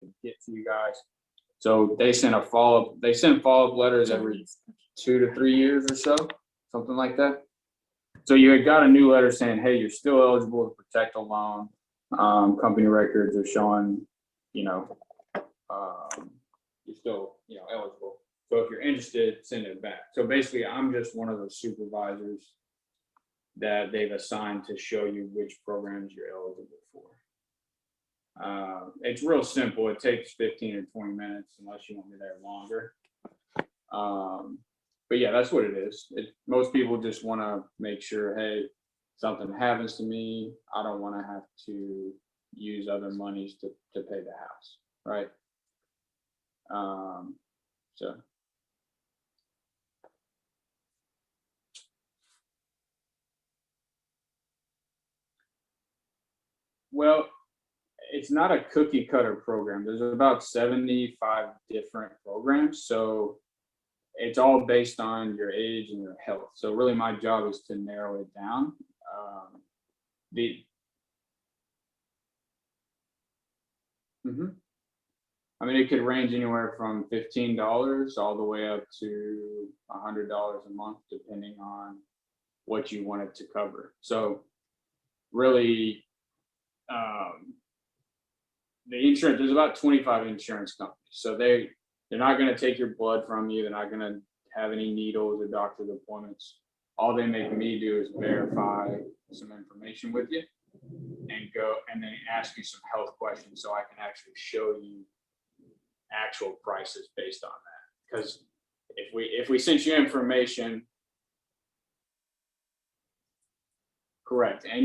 could get to you guys. So they send follow-up letters every 2 to 3 years or so, something like that. So you had got a new letter saying, hey, you're still eligible to protect a loan. Company records are showing, you're still, eligible. So if you're interested, send it back. So basically, I'm just one of those supervisors that they've assigned to show you which programs you're eligible for. It's real simple. It takes 15 or 20 minutes unless you want me there longer. But yeah, that's what it is. Most people just want to make sure, hey, something happens to me, I don't want to have to use other monies to pay the house, right? So. Well, it's not a cookie cutter program. There's about 75 different programs. So it's all based on your age and your health. So really my job is to narrow it down. I mean, it could range anywhere from $15 all the way up to $100 a month, depending on what you want it to cover. So really, the insurance, there's about 25 insurance companies. So they're not going to take your blood from you. They're not going to have any needles or doctor's appointments. All they make me do is verify some information with you and then ask you some health questions so I can actually show you actual prices based on that. Because if we sent you information, correct, and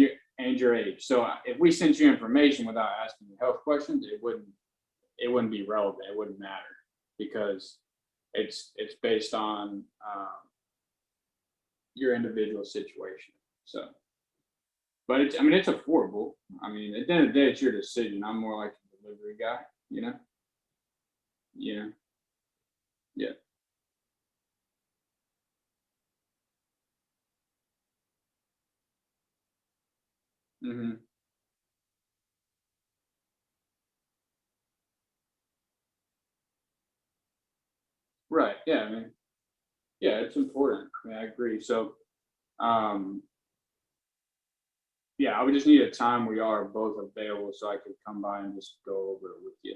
your age. So if we sent you information without asking you health questions, it wouldn't be relevant. It wouldn't matter because it's based on your individual situation. So, but it's affordable. I mean, at the end of the day, it's your decision. I'm more like a delivery guy, Yeah. Mm-hmm. Right. Yeah. I mean, yeah, it's important. I mean, I agree. So, yeah, I would just need a time where y'all are both available so I could come by and just go over it with you.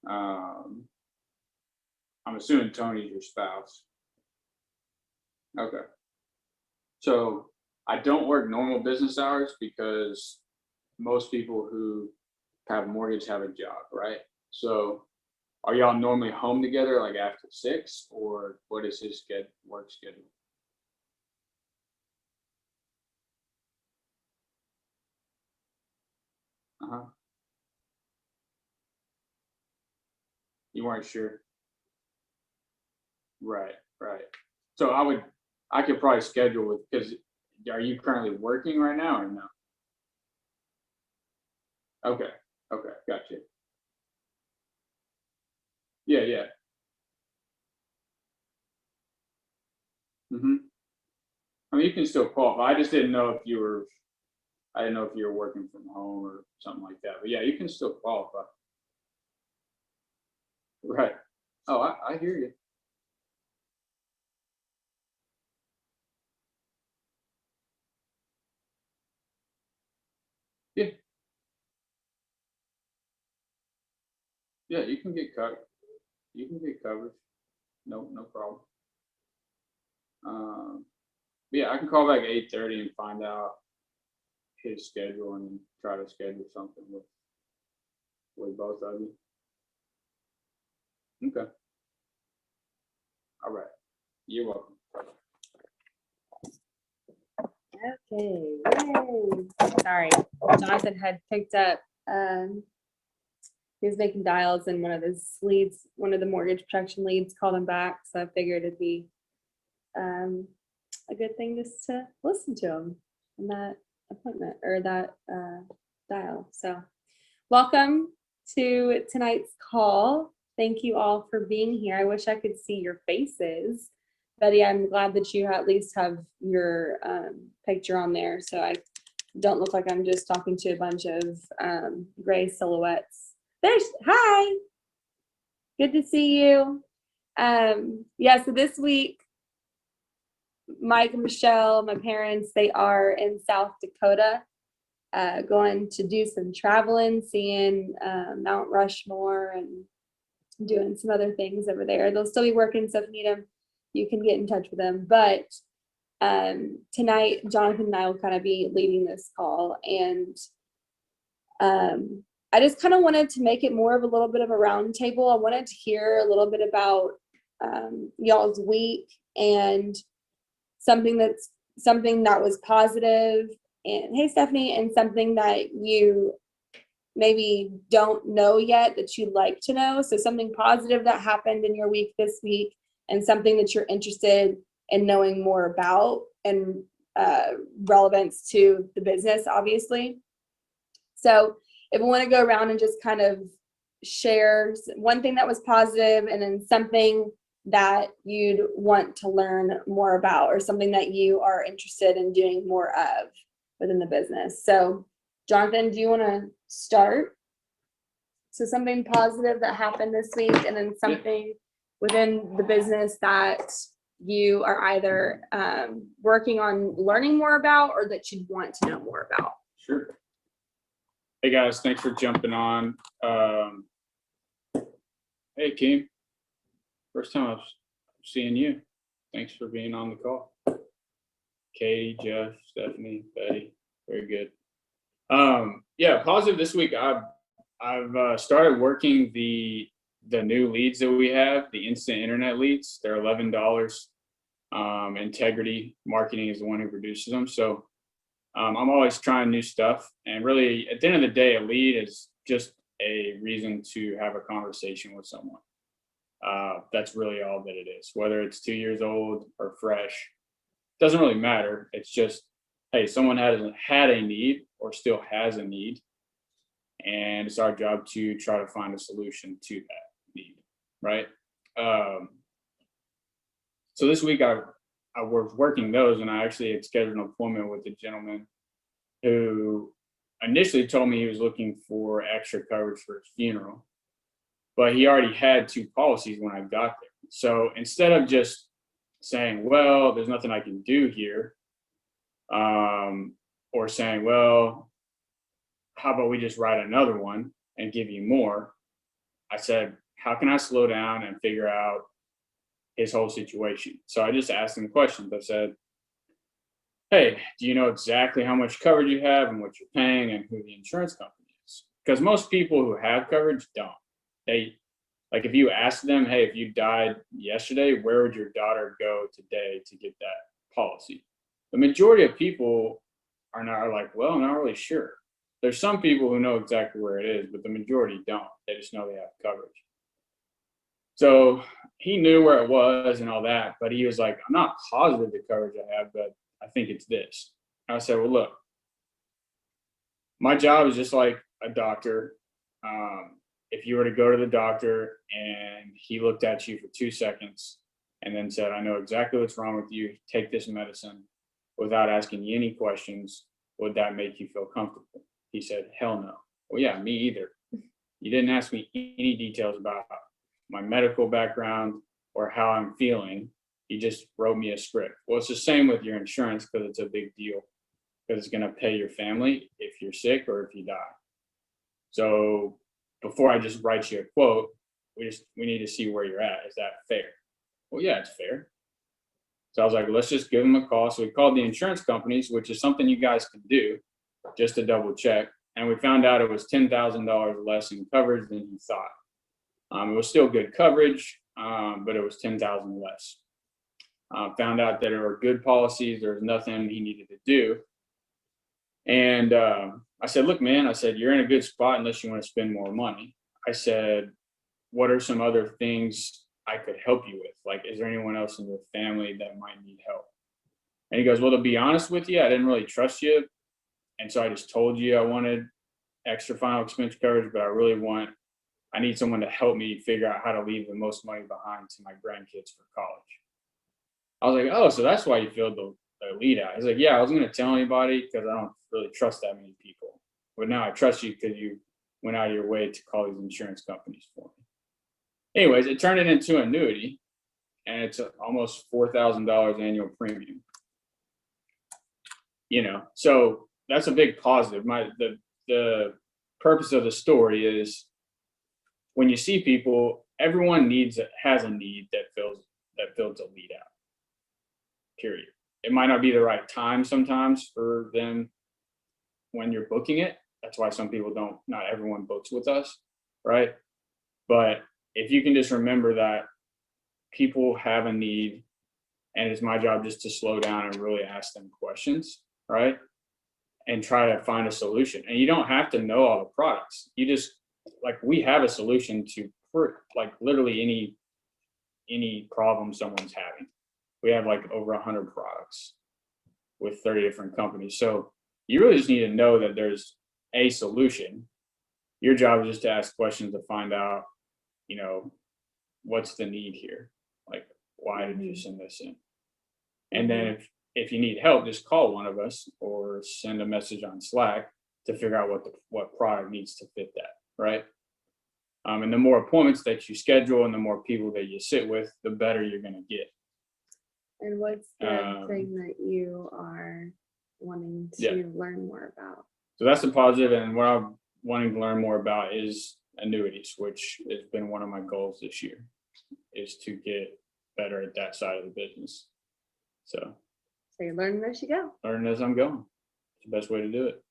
I'm assuming Tony's your spouse. Okay. So I don't work normal business hours because most people who have a mortgage have a job, right? So are y'all normally home together like after 6, or what is his work schedule? Uh-huh. You weren't sure? Right, right. So I could probably schedule with, because are you currently working right now or no? Okay, okay, gotcha. Yeah, yeah. Mm-hmm. I mean, you can still qualify. I just didn't know if you were, I didn't know if you were working from home or something like that. But yeah, you can still qualify. Right. Oh, I hear you. Yeah, yeah, you can get cut. You can get covered. No, no problem. Um, yeah, I can call back at 8:30 and find out his schedule and try to schedule something with both of you. Okay. All right. You're welcome. Okay, yay. Sorry, Jonathan had picked up, he was making dials and one of his leads, one of the mortgage protection leads called him back. So I figured it'd be a good thing just to listen to him in that appointment or that dial. So welcome to tonight's call. Thank you all for being here. I wish I could see your faces. Betty, I'm glad that you at least have your picture on there, so I don't look like I'm just talking to a bunch of gray silhouettes Hi. Good to see you. Yeah, so this week, Mike and Michelle, my parents, they are in South Dakota, going to do some traveling, seeing Mount Rushmore and doing some other things over there. They'll still be working, so if you need them, you can get in touch with them. But tonight, Jonathan and I will kind of be leading this call, and I just kind of wanted to make it more of a little bit of a round table. I wanted to hear a little bit about y'all's week and something that was positive, and hey Stephanie, and something that you maybe don't know yet that you'd like to know. So something positive that happened in your week this week, and something that you're interested in knowing more about, and relevance to the business, obviously. So if we want to go around and just kind of share one thing that was positive, and then something that you'd want to learn more about, or something that you are interested in doing more of within the business. So Jonathan, do you want to start? So something positive that happened this week, and then something within the business that you are either working on learning more about, or that you'd want to know more about. Sure. Hey guys, thanks for jumping on. Hey Keem, first time I'm seeing you. Thanks for being on the call. Katie, Jeff, Stephanie, Betty, very good. Yeah, positive this week. I've started working the new leads that we have, the instant internet leads. They're $11. Integrity Marketing is the one who produces them. So I'm always trying new stuff, and really at the end of the day, a lead is just a reason to have a conversation with someone. That's really all that it is, whether it's 2 years old or fresh, doesn't really matter. It's just, hey, someone had a need or still has a need, and it's our job to try to find a solution to that need, right? So this week I was working those, and I actually had scheduled an appointment with a gentleman who initially told me he was looking for extra coverage for his funeral, but he already had 2 policies when I got there. So instead of just saying, well, there's nothing I can do here, or saying, well, how about we just write another one and give you more, I said, how can I slow down and figure out his whole situation? So I just asked him questions. I said, hey, do you know exactly how much coverage you have and what you're paying and who the insurance company is? Because most people who have coverage don't. They, like, if you ask them, hey, if you died yesterday, where would your daughter go today to get that policy? The majority of people are like, well, not really sure. There's some people who know exactly where it is, but the majority don't. They just know they have coverage. So he knew where it was and all that, but he was like, I'm not positive the coverage I have, but I think it's this. I said, well, look, my job is just like a doctor. If you were to go to the doctor and he looked at you for 2 seconds and then said, I know exactly what's wrong with you, take this medicine, without asking you any questions, would that make you feel comfortable? He said, hell no. Well, yeah, me either. You didn't ask me any details about my medical background or how I'm feeling. You just wrote me a script. Well, it's the same with your insurance, because it's a big deal, because it's going to pay your family if you're sick or if you die. So before I just write you a quote, we need to see where you're at. Is that fair? Well, yeah, it's fair. So I was like, let's just give them a call. So we called the insurance companies, which is something you guys can do just to double check. And we found out it was $10,000 less in coverage than he thought. It was still good coverage, but it was $10,000 less. Found out that there were good policies. There was nothing he needed to do. And I said, look, man, I said, you're in a good spot unless you want to spend more money. I said, what are some other things I could help you with? Like, is there anyone else in your family that might need help? And he goes, well, to be honest with you, I didn't really trust you. And so I just told you I wanted extra final expense coverage, but I need someone to help me figure out how to leave the most money behind to my grandkids for college. I was like, oh, so that's why you filled the lead out. He's like, yeah, I wasn't going to tell anybody because I don't really trust that many people. But now I trust you because you went out of your way to call these insurance companies for me. Anyways, it turned it into an annuity, and it's almost $4,000 annual premium. You know, so that's a big positive. The purpose of the story is when you see people, everyone has a need that fills a lead out. Period. It might not be the right time sometimes for them when you're booking it. That's why some people not everyone books with us, right? But if you can just remember that people have a need, and it's my job just to slow down and really ask them questions, right? And try to find a solution. And you don't have to know all the products. You just, like, we have a solution to like literally any problem someone's having. We have like over 100 products with 30 different companies. So you really just need to know that there's a solution. Your job is just to ask questions to find out, you know, what's the need here? Like, why did you send this in? And then if you need help, just call one of us or send a message on Slack to figure out what product needs to fit that, right? And the more appointments that you schedule and the more people that you sit with, the better you're going to get. And what's the thing that you are wanting to learn more about? So that's the positive, and what I'm wanting to learn more about is annuities, which has been one of my goals this year, is to get better at that side of the business. So you're learning as you go. Learning as I'm going. It's the best way to do it.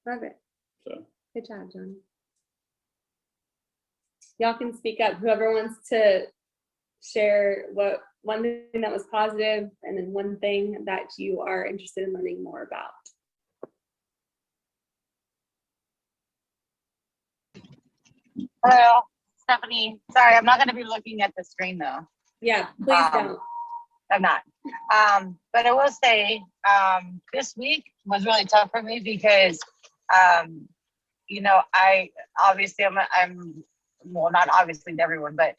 Love it. So good job, Johnny. Y'all can speak up. Whoever wants to share what one thing that was positive and then one thing that you are interested in learning more about. Hello, Stephanie. Sorry, I'm not going to be looking at the screen though. Yeah, please don't. I'm not. But I will say this week was really tough for me because, you know, I obviously I'm well, not obviously to everyone, but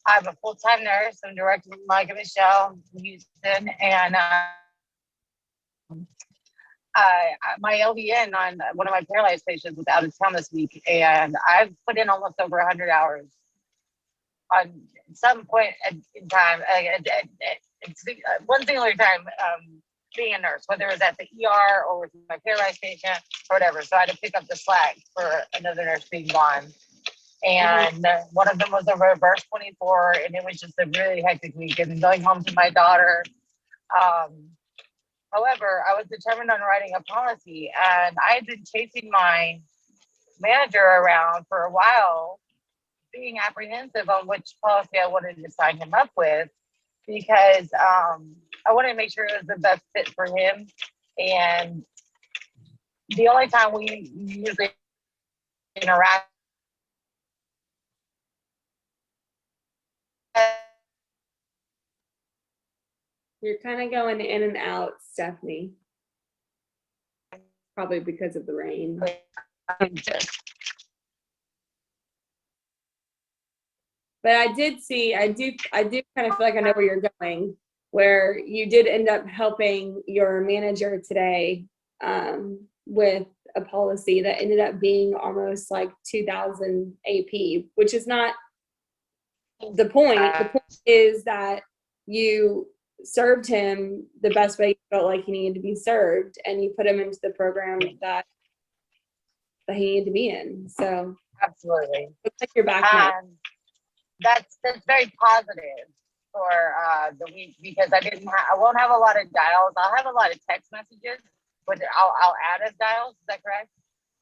I'm a full-time nurse. I'm director of Mike and Michelle in Houston, and my LVN on one of my paralyzed patients was out of town this week, and I've put in almost over 100 hours on some point in time. It's one singular time being a nurse, whether it was at the ER or with my paralyzed patient or whatever. So I had to pick up the slack for another nurse being gone. And one of them was a reverse 24, and it was just a really hectic week. And going home to my daughter. However, I was determined on writing a policy, and I had been chasing my manager around for a while, being apprehensive on which policy I wanted to sign him up with, because I wanted to make sure it was the best fit for him. And the only time we usually interact You're kind of going in and out, Stephanie. Probably because of the rain. But I do kind of feel like I know where you're going, where you did end up helping your manager today with a policy that ended up being almost like 2,000 AP, which is not the point. The point is that you served him the best way you felt like he needed to be served, and you put him into the program that he needed to be in. So absolutely, looks like you're back now. That's very positive for the week, because I won't have a lot of dials. I'll have a lot of text messages, but I'll add as dials. Is that correct?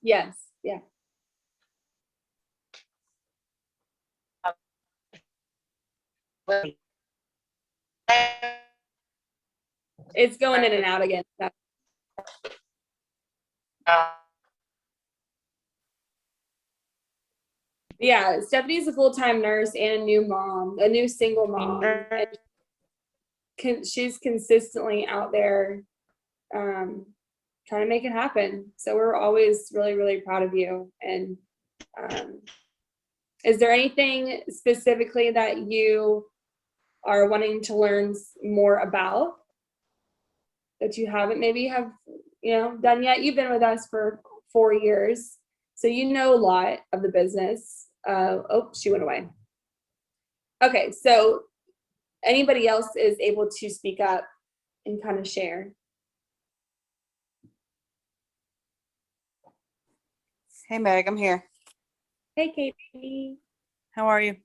Yes. Yeah. It's going in and out again. Yeah, Stephanie's a full-time nurse and a new mom, a new single mom. And she's consistently out there trying to make it happen. So we're always really, really proud of you. And is there anything specifically that you are wanting to learn more about that you haven't maybe have done yet? You've been with us for 4 years. So you know a lot of the business. Oh, she went away. Okay, so anybody else is able to speak up and kind of share. Hey Meg, I'm here. Hey, Katie. How are you?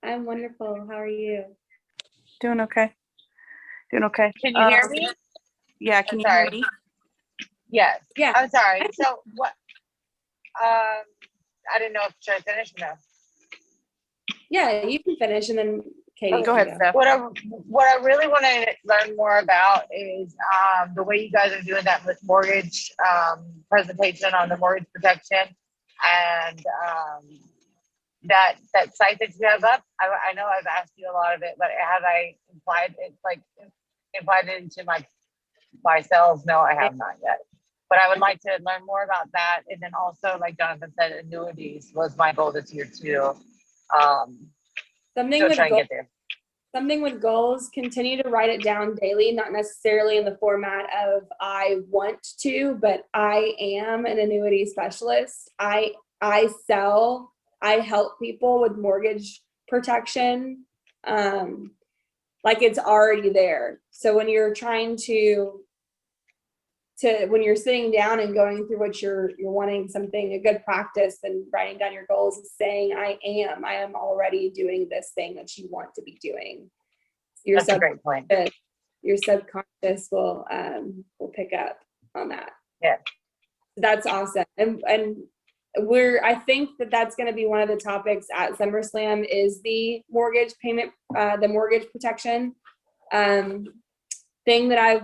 I'm wonderful. How are you? Doing okay. Doing okay. Can you hear me? Yeah, can you sorry. hear me? Yes. Yeah. I'm sorry. So what? I didn't know if should I finish or no. Yeah, you can finish and then Katie. Go ahead, Steph. What I really want to learn more about is the way you guys are doing that with mortgage presentation on the mortgage protection and that site that you have up. I know I've asked you a lot of it, but have I implied it into my sales? No, I have not yet. But I would like to learn more about that, and then also, like Jonathan said, annuities was my goal this year too. Something Still with trying to goals. get there. Something with goals, continue to write it down daily, not necessarily in the format of I want to, but I am an annuity specialist. I sell, I help people with mortgage protection. Like it's already there. So when you're trying to when you're sitting down and going through what you're wanting something, a good practice and writing down your goals is saying, I am already doing this thing that you want to be doing. Your That's a great point. Your subconscious will pick up on that. Yeah. That's awesome. And I think that's going to be one of the topics at SummerSlam is the mortgage payment, the mortgage protection thing that I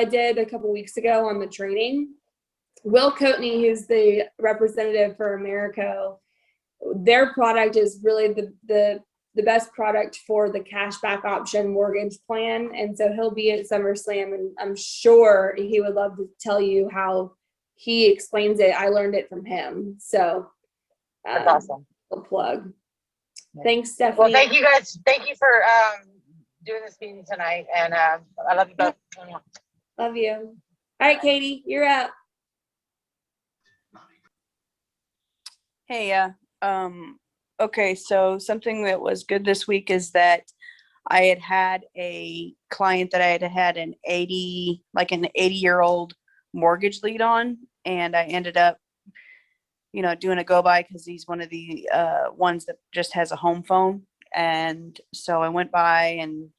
did a couple weeks ago on the training. Will Coatney, who's the representative for Americo, their product is really the best product for the cashback option mortgage plan. And so he'll be at SummerSlam, and I'm sure he would love to tell you how he explains it. I learned it from him. So That's awesome. A plug. Yeah. Thanks, Stephanie. Well, thank you guys. Thank you for doing this meeting tonight. And I love you both. Love you. All right, Katie, you're up. Hey, okay, so something that was good this week is that I had a client that I had an 80-year-old mortgage lead on, and I ended up, doing a go by because he's one of the ones that just has a home phone. And so I went by and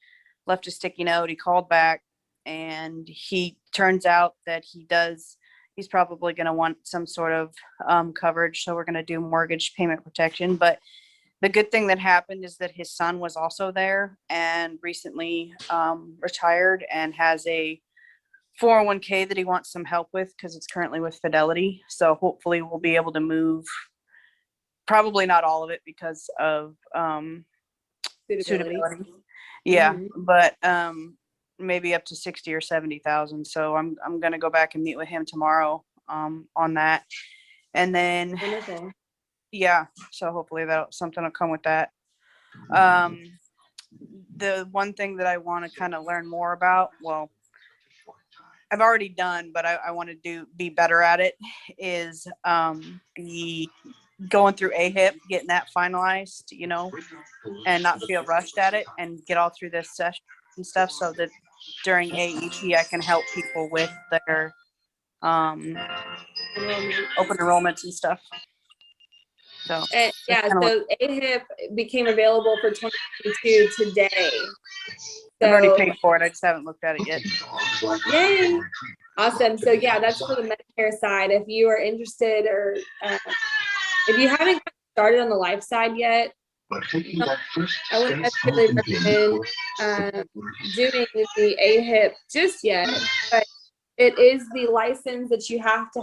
left a sticky note. He called back, and he turns out that he's probably going to want some sort of coverage. So we're going to do mortgage payment protection. But the good thing that happened is that his son was also there and recently retired and has a 401k that he wants some help with because it's currently with Fidelity. So hopefully we'll be able to move, probably not all of it because of suitability. Yeah, but maybe up to 60 or 70,000. So I'm gonna go back and meet with him tomorrow on that, and then Wonderful. Yeah, so hopefully something will come with that. The one thing that I want to kind of learn more about, well, I've already done, but I want to be better at it, is the going through AHIP, getting that finalized, and not feel rushed at it, and get all through this session and stuff so that during AEP I can help people with their open enrollments and stuff. So so AHIP became available for 2022 today. So, I've already paid for it. I just haven't looked at it yet. Yay! Awesome. So yeah, that's for the Medicare side. If you are interested, or if you haven't started on the life side yet, I wouldn't necessarily recommend doing the AHIP just yet, but it is the license that you have to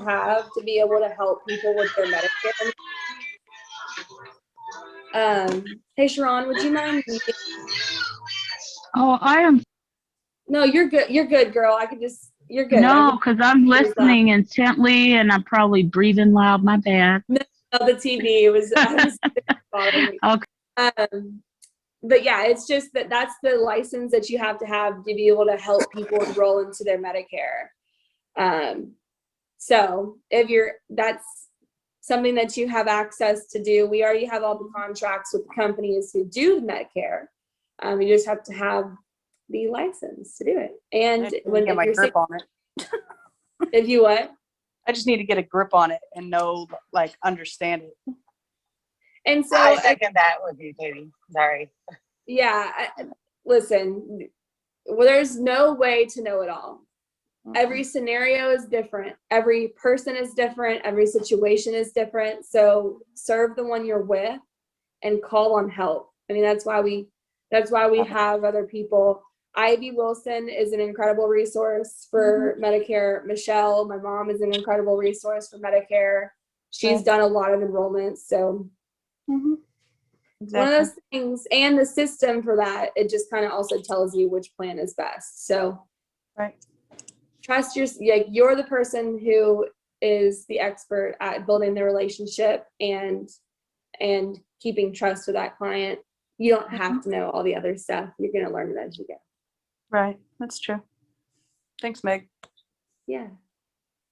be able to help people with their Medicare. Hey Sharon, would you mind? Oh, I am. No, you're good. You're good, girl. You're good. No, because I'm listening intently and I'm probably breathing loud. My bad. No, the TV. It was. I was bothering me. Okay. But yeah, it's just that's the license that you have to be able to help people enroll into their Medicare. So if something that you have access to do. We already have all the contracts with companies who do Medicare. You just have to have the license to do it. And I just need to when get if my you're grip on it. if you what? I just need to get a grip on it and know, like, understand it. And so I second that with you, Katie. Sorry. yeah, listen, well, there's no way to know it all. Every scenario is different. Every person is different. Every situation is different. So serve the one you're with and call on help. I mean, that's why we have other people. Ivy Wilson is an incredible resource for Medicare. Michelle, my mom, is an incredible resource for Medicare. She's done a lot of enrollments. So Exactly. one of those things, and the system for that, it just kind of also tells you which plan is best. So Right. trust you're the person who is the expert at building the relationship and keeping trust with that client. You don't have to know all the other stuff. You're going to learn it as you go. Right. That's true. Thanks, Meg. Yeah.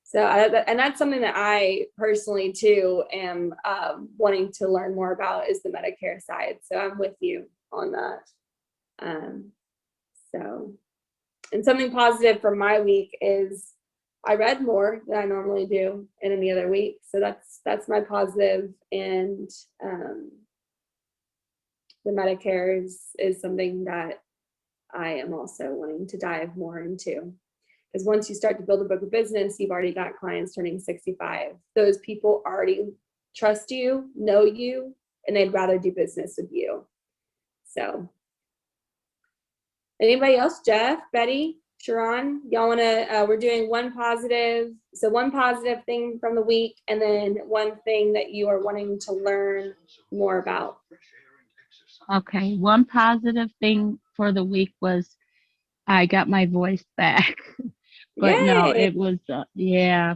So, and that's something that I personally too am wanting to learn more about, is the Medicare side. So I'm with you on that. And something positive from my week is I read more than I normally do in any other week. So that's my positive. And the Medicare is something that I am also wanting to dive more into. Because once you start to build a book of business, you've already got clients turning 65. Those people already trust you, know you, and they'd rather do business with you. So anybody else? Jeff, Betty, Sharon, y'all want to, we're doing one positive thing from the week, and then one thing that you are wanting to learn more about. Okay, one positive thing for the week was I got my voice back. But no, Yay! it was,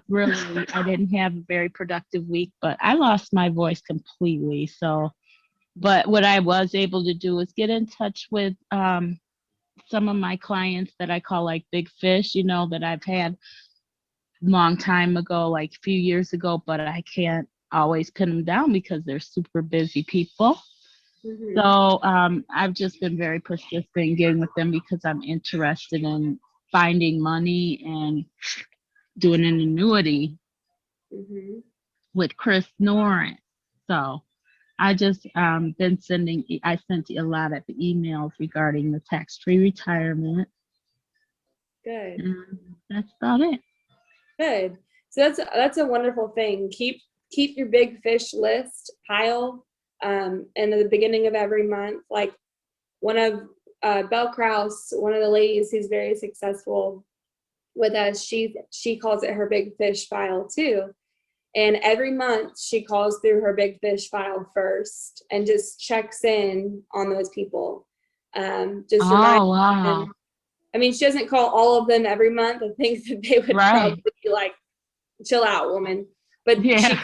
really, I didn't have a very productive week, but I lost my voice completely. So, but what I was able to do was get in touch with some of my clients that I call like big fish, that I've had long time ago, like a few years ago, but I can't always pin them down because they're super busy people. Mhm. So I've just been very persistent in getting with them because I'm interested in finding money and doing an annuity Mhm. with Chris Noren. So I just I sent a lot of emails regarding the tax-free retirement. Good. And that's about it. Good. So that's a wonderful thing. Keep your big fish list pile in the beginning of every month. Like one of Belle Krause, one of the ladies who's very successful with us, she calls it her big fish file too. And every month she calls through her big fish file first and just checks in on those people. Just remind Oh, wow. them. I mean, she doesn't call all of them every month. I think that they would Right. probably be like, chill out, woman. But Yeah.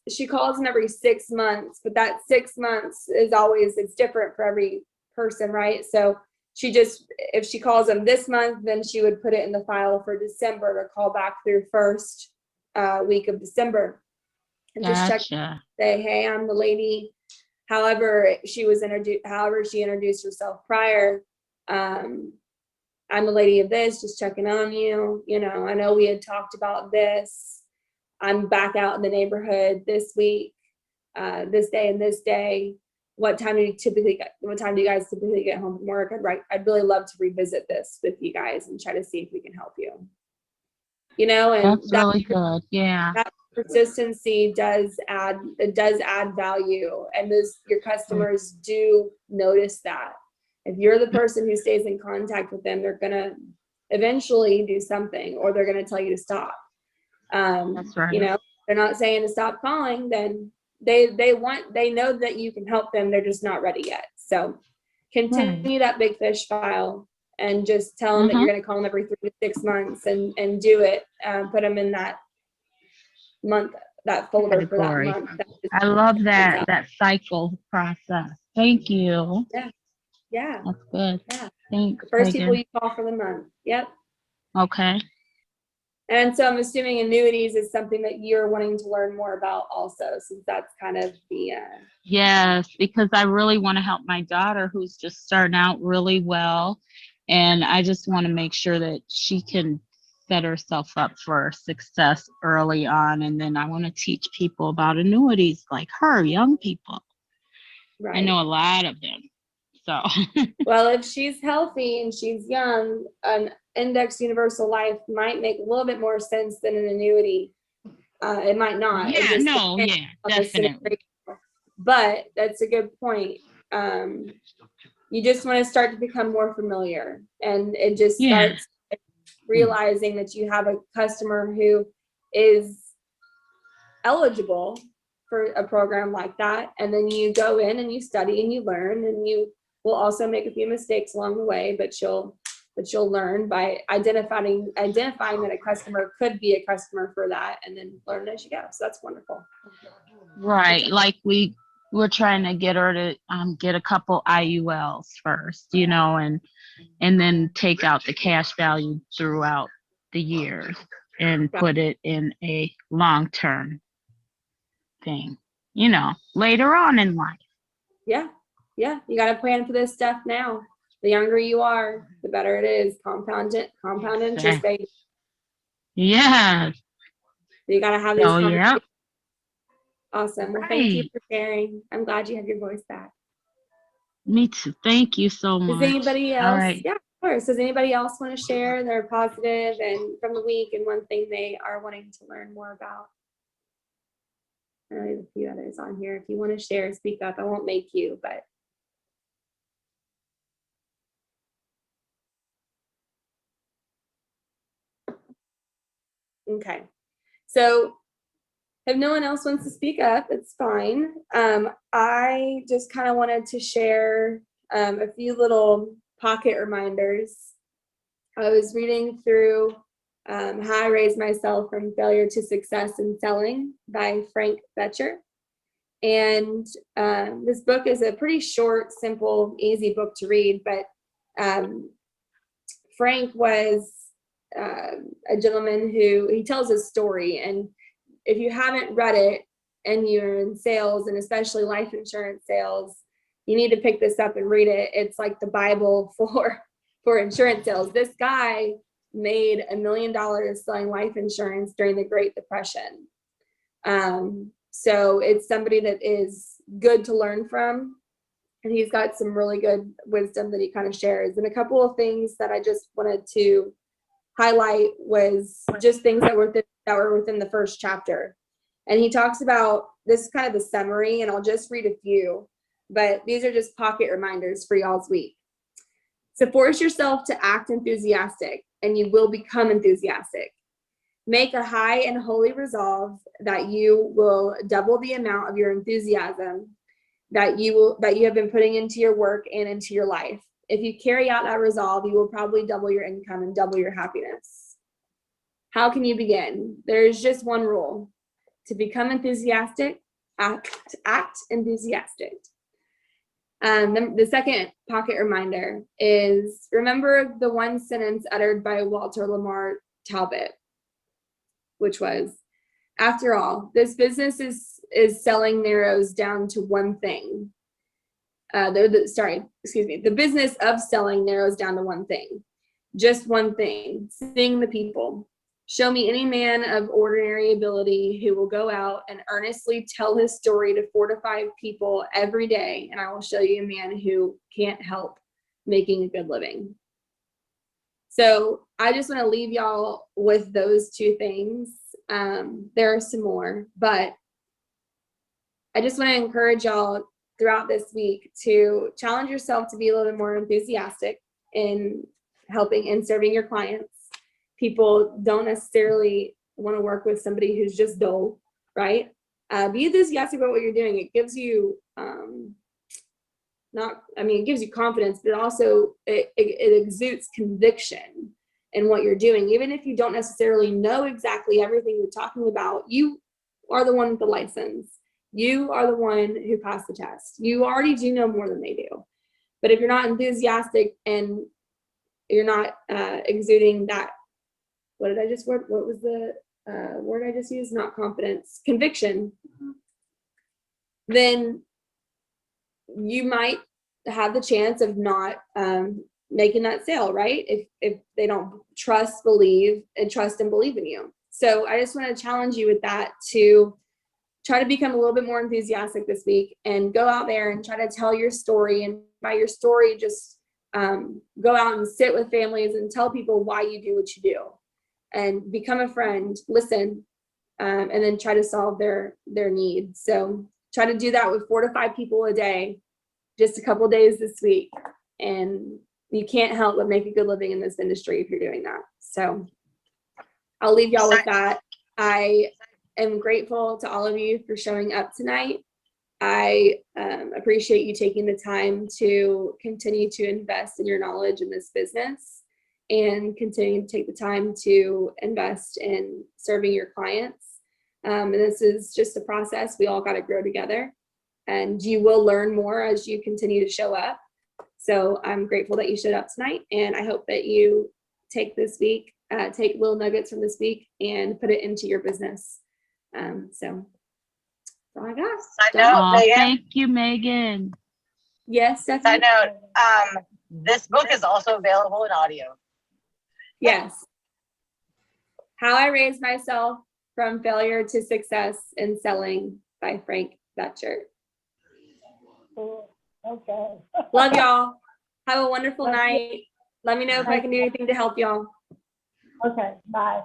she calls them every 6 months, but that 6 months is always, it's different for every person, right? So if she calls them this month, then she would put it in the file for December to call back through first week of December. And just check, Gotcha. say, hey, I'm the lady. However she introduced herself prior. I'm the lady of this, just checking on you. I know we had talked about this. I'm back out in the neighborhood this week, this day and this day. What time do you guys typically get home from work? I'd really love to revisit this with you guys and try to see if we can help you. And That's really good. Yeah. that persistency does add value, and your customers do notice that. If you're the person who stays in contact with them, they're gonna eventually do something, or they're gonna tell you to stop. That's right. They're not saying to stop calling, then they know that you can help them, they're just not ready yet. So continue that big fish file and just tell them that you're going to call them every 3 to 6 months and do it. Put them in that month, that folder for that Category. month. I love that cycle process. Thank you. Yeah. That's good. Yeah. Thanks. The first Megan. people you call for the month. Yep. Okay. And so I'm assuming annuities is something that you're wanting to learn more about also, since that's kind of the, Yes, because I really want to help my daughter who's just starting out really well. And I just want to make sure that she can set herself up for success early on. And then I want to teach people about annuities like her, young people. I right. know a lot of them. So, Well, if she's healthy and she's young, an index universal life might make a little bit more sense than an annuity. It might not. It yeah, just no, depends yeah, on the scenario. definitely. But that's a good point. You just want to start to become more familiar, and it just Yeah. starts realizing that you have a customer who is eligible for a program like that. And then you go in and you study and you learn, and you will also make a few mistakes along the way, but you'll learn by identifying that a customer could be a customer for that, and then learn as you go. So that's wonderful. Right. Like we're trying to get her to get a couple IULs first, and then take out the cash value throughout the years and put it in a long-term thing, later on in life. Yeah. You got to plan for this stuff now. The younger you are, the better it is. Compound interest, baby. Yeah. You got to have these So, yeah. conversations. Awesome. Well, thank you Right. for sharing. I'm glad you have your voice back. Me too. Thank you so much. Does anybody All else? right. Yeah, of course. Does anybody else want to share their positive and from the week and one thing they are wanting to learn more about? I know there's a few others on here. If you want to share, speak up. I won't make you, but. Okay. So if no one else wants to speak up, it's fine. I just kind of wanted to share a few little pocket reminders. I was reading through How I Raised Myself from Failure to Success in Selling by Frank Betcher. And this book is a pretty short, simple, easy book to read, but Frank was a gentleman who, he tells his story, and if you haven't read it and you're in sales, and especially life insurance sales, you need to pick this up and read it. It's like the Bible for insurance sales. This guy made $1 million selling life insurance during the Great Depression. So it's somebody that is good to learn from, and he's got some really good wisdom that he kind of shares. And a couple of things that I just wanted to highlight was just things that were within the first chapter. And he talks about, this is kind of the summary, and I'll just read a few, but these are just pocket reminders for y'all's week. So force yourself to act enthusiastic, and you will become enthusiastic. Make a high and holy resolve that you will double the amount of your enthusiasm that you have been putting into your work and into your life. If you carry out that resolve, you will probably double your income and double your happiness. How can you begin? There's just one rule. To become enthusiastic, act enthusiastic. The second pocket reminder is, remember the one sentence uttered by Walter Lamar Talbot, which was, after all, this business is selling narrows down to one thing. The business of selling narrows down to one thing. Just one thing, seeing the people. Show me any man of ordinary ability who will go out and earnestly tell his story to 4 to 5 people every day, and I will show you a man who can't help making a good living. So I just want to leave y'all with those 2 things. There are some more, but I just want to encourage y'all throughout this week to challenge yourself to be a little bit more enthusiastic in helping and serving your clients. People don't necessarily want to work with somebody who's just dull, right? Be enthusiastic about what you're doing. It gives you it gives you confidence, but also it exudes conviction in what you're doing. Even if you don't necessarily know exactly everything you're talking about, you are the one with the license. You are the one who passed the test. You already do know more than they do. But if you're not enthusiastic and you're not exuding that what did I just word? What was the word I just used? Not confidence, conviction. Then you might have the chance of not making that sale, right? If they don't trust and believe in you. So I just want to challenge you with that to try to become a little bit more enthusiastic this week and go out there and try to tell your story. And by your story, just go out and sit with families and tell people why you do what you do, and become a friend, listen, and then try to solve their needs. So try to do that with 4 to 5 people a day, just a couple days this week. And you can't help but make a good living in this industry if you're doing that. So I'll leave y'all with that. I am grateful to all of you for showing up tonight. I appreciate you taking the time to continue to invest in your knowledge in this business and continue to take the time to invest in serving your clients. And this is just a process. We all got to grow together, and you will learn more as you continue to show up. So I'm grateful that you showed up tonight, and I hope that you take this week, take little nuggets from this week and put it into your business. So that's all I got. Side Dawn? note, Oh, Megan. thank you, Megan. Yes, Side Stephanie? note, this book is also available in audio. Yes. How I Raised Myself from Failure to Success in Selling by Frank Betcher. Okay. Love y'all. Have a wonderful night. Let me know if I can do anything to help y'all. Okay, bye.